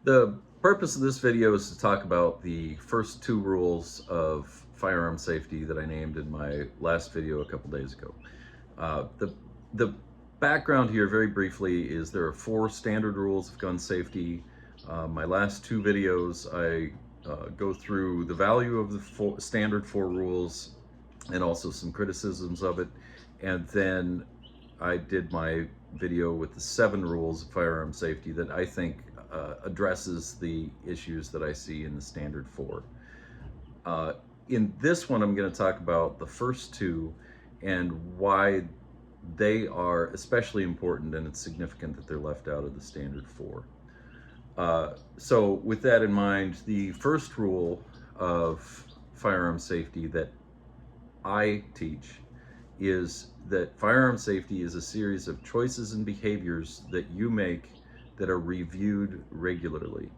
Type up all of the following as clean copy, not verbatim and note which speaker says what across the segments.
Speaker 1: The purpose of this video is to talk about the first two rules of firearm safety that I named in my last video a couple days ago. The background here, very briefly, is there are four standard rules of gun safety. My last two videos, I go through the value of the standard four rules and also some criticisms of it. And then I did my video with the 7 rules of firearm safety that I think addresses the issues that I see in the standard 4. In this one, I'm going to talk about the first two and why they are especially important, and it's significant that they're left out of the standard 4. So with that in mind, the first rule of firearm safety that I teach is that firearm safety is a series of choices and behaviors that you make that are reviewed regularly.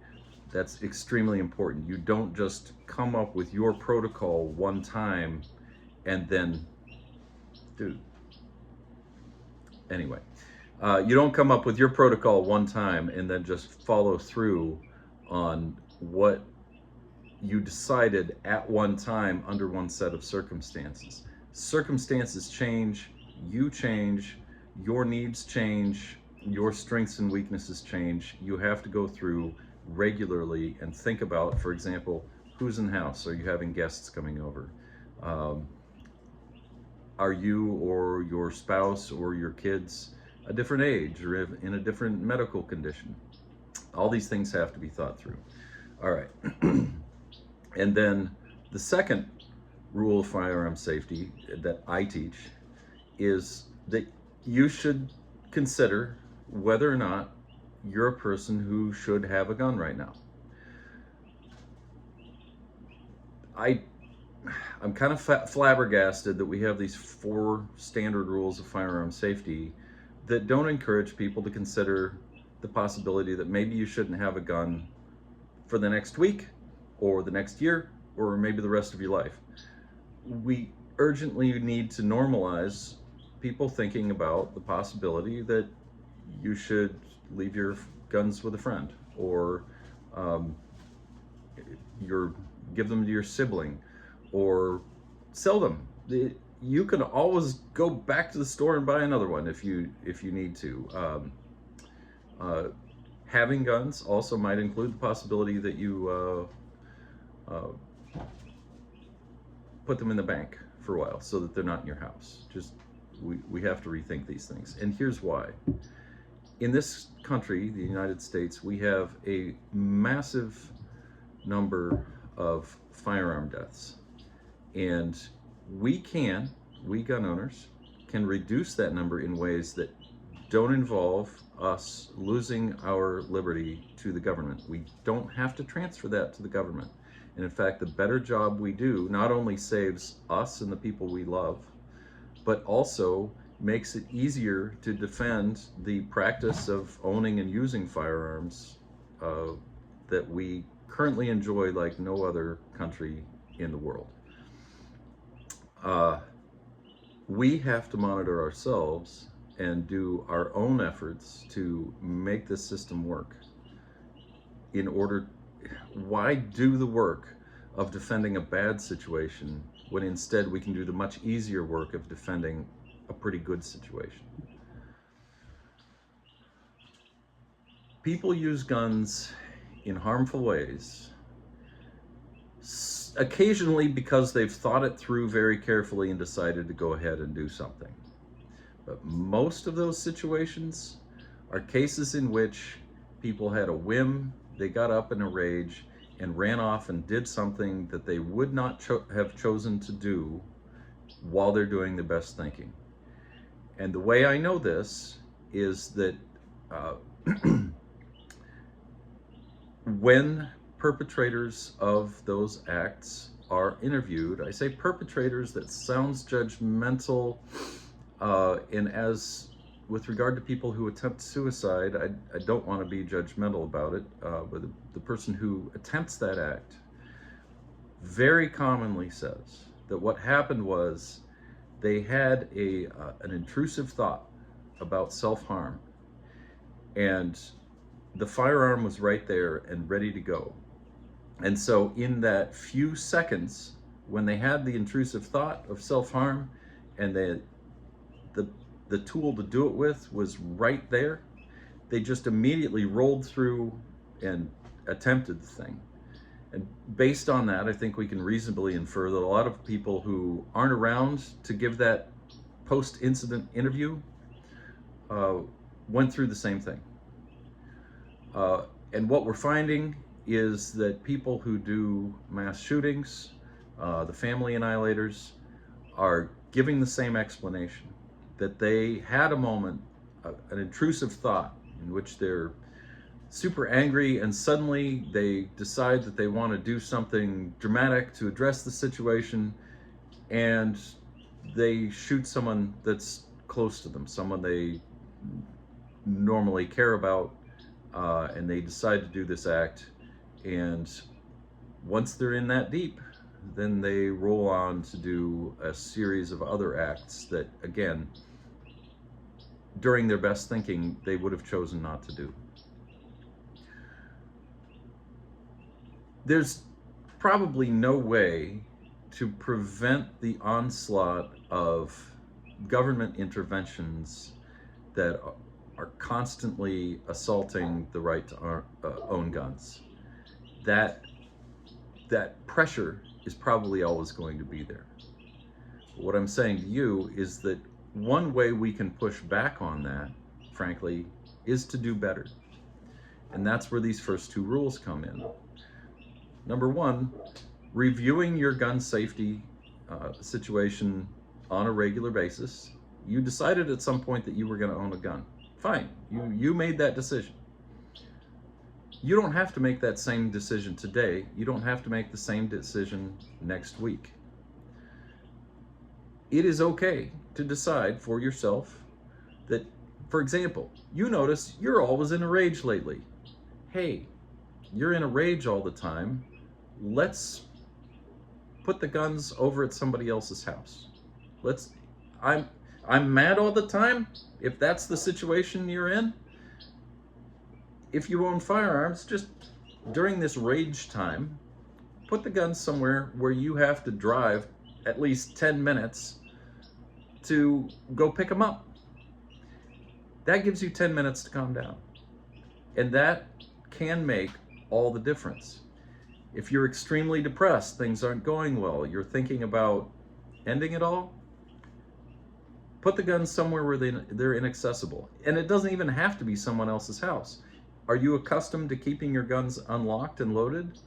Speaker 1: That's extremely important. You don't just come up with your protocol one time and then do. Anyway, you don't come up with your protocol one time and then just follow through on what you decided at one time under one set of circumstances. Circumstances change, you change, your needs change, your strengths and weaknesses change. You have to go through regularly and think about, for example, who's in the house? Are you having guests coming over? Are you or your spouse or your kids a different age or in a different medical condition? All these things have to be thought through. All right. And then the second rule of firearm safety that I teach is that you should consider whether or not you're a person who should have a gun right now. I'm kind of flabbergasted that we have these 4 standard rules of firearm safety that don't encourage people to consider the possibility that maybe you shouldn't have a gun for the next week or the next year or maybe the rest of your life. We urgently need to normalize people thinking about the possibility that you should leave your guns with a friend, or give them to your sibling, or sell them. You can always go back to the store and buy another one if you need to. Having guns also might include the possibility that you put them in the bank for a while so that they're not in your house. We have to rethink these things. And here's why. In this country, the United States, we have a massive number of firearm deaths. And we gun owners, can reduce that number in ways that don't involve us losing our liberty to the government. We don't have to transfer that to the government. And in fact, the better job we do not only saves us and the people we love, but also makes it easier to defend the practice of owning and using firearms that we currently enjoy like no other country in the world. We have to monitor ourselves and do our own efforts to make this system work. Why do the work of defending a bad situation when instead we can do the much easier work of defending a pretty good situation? People use guns in harmful ways, occasionally because they've thought it through very carefully and decided to go ahead and do something. But most of those situations are cases in which people had a whim, they got up in a rage and ran off and did something that they would not have chosen to do while they're doing the best thinking. And the way I know this is that when perpetrators of those acts are interviewed, I say perpetrators, that sounds judgmental, and as with regard to people who attempt suicide, I don't want to be judgmental about it, but the person who attempts that act very commonly says that what happened was they had an intrusive thought about self-harm, and the firearm was right there and ready to go. And so in that few seconds, when they had the intrusive thought of self-harm and the, the tool to do it with was right there, they just immediately rolled through and attempted the thing. And based on that, I think we can reasonably infer that a lot of people who aren't around to give that post-incident interview uh, went through the same thing. And what we're finding is that people who do mass shootings, the family annihilators, are giving the same explanation, that they had a moment, an intrusive thought in which they're super angry and suddenly they decide that they want to do something dramatic to address the situation, and they shoot someone that's close to them, someone they normally care about, and they decide to do this act. And once they're in that deep, then they roll on to do a series of other acts that, again, during their best thinking, they would have chosen not to do. There's probably no way to prevent the onslaught of government interventions that are constantly assaulting the right to own guns. That pressure is probably always going to be there. What I'm saying to you is that one way we can push back on that, frankly, is to do better. And that's where these first two rules come in. Number one, reviewing your gun safety situation on a regular basis. You decided at some point that you were going to own a gun. Fine, you made that decision. You don't have to make that same decision today. You don't have to make the same decision next week. It is okay to decide for yourself that, for example, you notice you're always in a rage lately. Hey, you're in a rage all the time. Let's put the guns over at somebody else's house. I'm mad all the time. If that's the situation you're in, if you own firearms, just during this rage time, put the guns somewhere where you have to drive at least 10 minutes to go pick them up. That gives you 10 minutes to calm down. And that can make all the difference. If you're extremely depressed, things aren't going well, you're thinking about ending it all, put the guns somewhere where they're inaccessible. And it doesn't even have to be someone else's house. Are you accustomed to keeping your guns unlocked and loaded?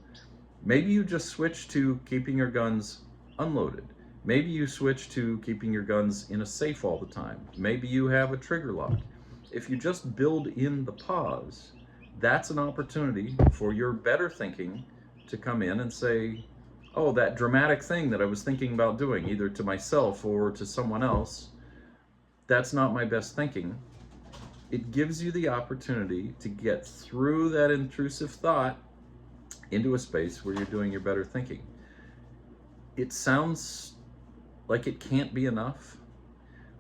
Speaker 1: Maybe you just switch to keeping your guns unloaded. Maybe you switch to keeping your guns in a safe all the time. Maybe you have a trigger lock. If you just build in the pause, that's an opportunity for your better thinking to come in and say, oh, that dramatic thing that I was thinking about doing, either to myself or to someone else, that's not my best thinking. It gives you the opportunity to get through that intrusive thought into a space where you're doing your better thinking. It sounds like it can't be enough,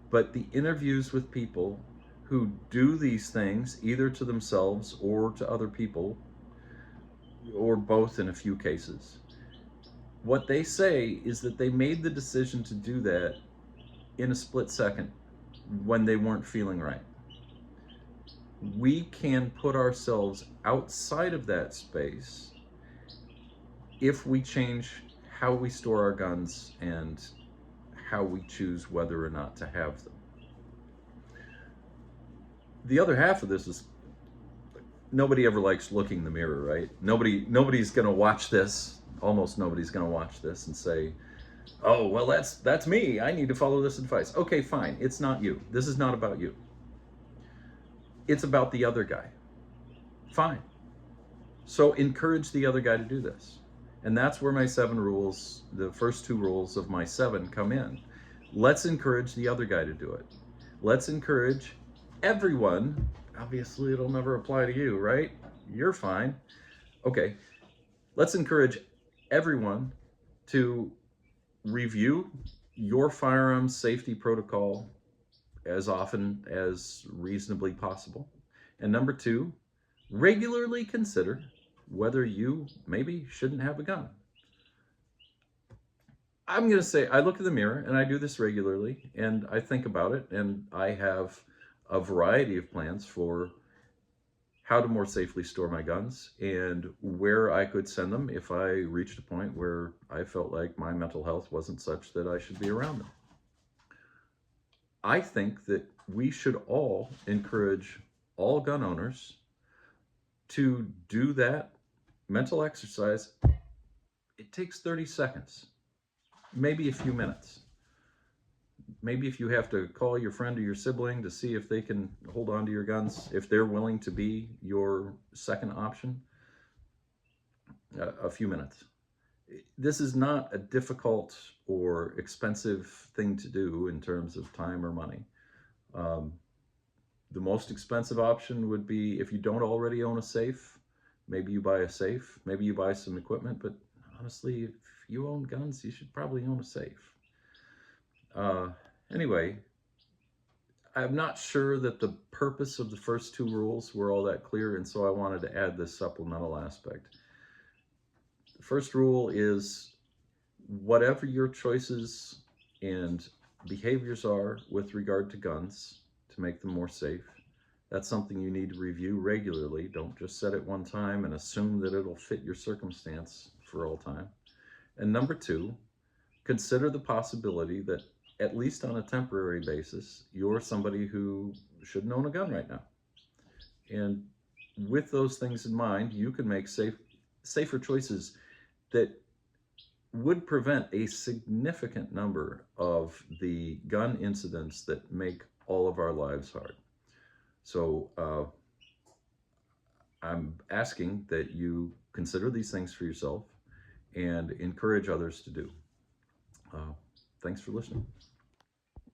Speaker 1: but the interviews with people who do these things, either to themselves or to other people, or both in a few cases, what they say is that they made the decision to do that in a split second when they weren't feeling right. We can put ourselves outside of that space if we change how we store our guns and how we choose whether or not to have them. The other half of this is, nobody ever likes looking in the mirror, right? Nobody's going to watch this. Almost nobody's going to watch this and say, oh, well, that's me. I need to follow this advice. Okay, fine. It's not you. This is not about you. It's about the other guy. Fine. So encourage the other guy to do this. And that's where my 7 rules, the first 2 rules of my 7 come in. Let's encourage the other guy to do it. Let's encourage everyone. Obviously, it'll never apply to you, right? You're fine. Okay. Let's encourage everyone to review your firearms safety protocol as often as reasonably possible. And number 2, Regularly consider whether you maybe shouldn't have a gun. I'm going to say I look in the mirror, and I do this regularly, and I think about it, and I have a variety of plans for how to more safely store my guns and where I could send them if I reached a point where I felt like my mental health wasn't such that I should be around them. I think that we should all encourage all gun owners to do that mental exercise. It takes 30 seconds, maybe a few minutes. Maybe if you have to call your friend or your sibling to see if they can hold on to your guns, if they're willing to be your second option, a few minutes. This is not a difficult or expensive thing to do in terms of time or money. Um, the most expensive option would be if you don't already own a safe, maybe you buy a safe, maybe you buy some equipment, but honestly, if you own guns, you should probably own a safe. Uh, anyway, I'm not sure that the purpose of the first two rules were all that clear, and so I wanted to add this supplemental aspect. The first rule is whatever your choices and behaviors are with regard to guns to make them more safe, that's something you need to review regularly. Don't just set it one time and assume that it'll fit your circumstance for all time. And number two, consider the possibility that, at least on a temporary basis, you're somebody who shouldn't own a gun right now. And with those things in mind, you can make safer choices that would prevent a significant number of the gun incidents that make all of our lives hard. So I'm asking that you consider these things for yourself and encourage others to do. Uh, Thanks for listening.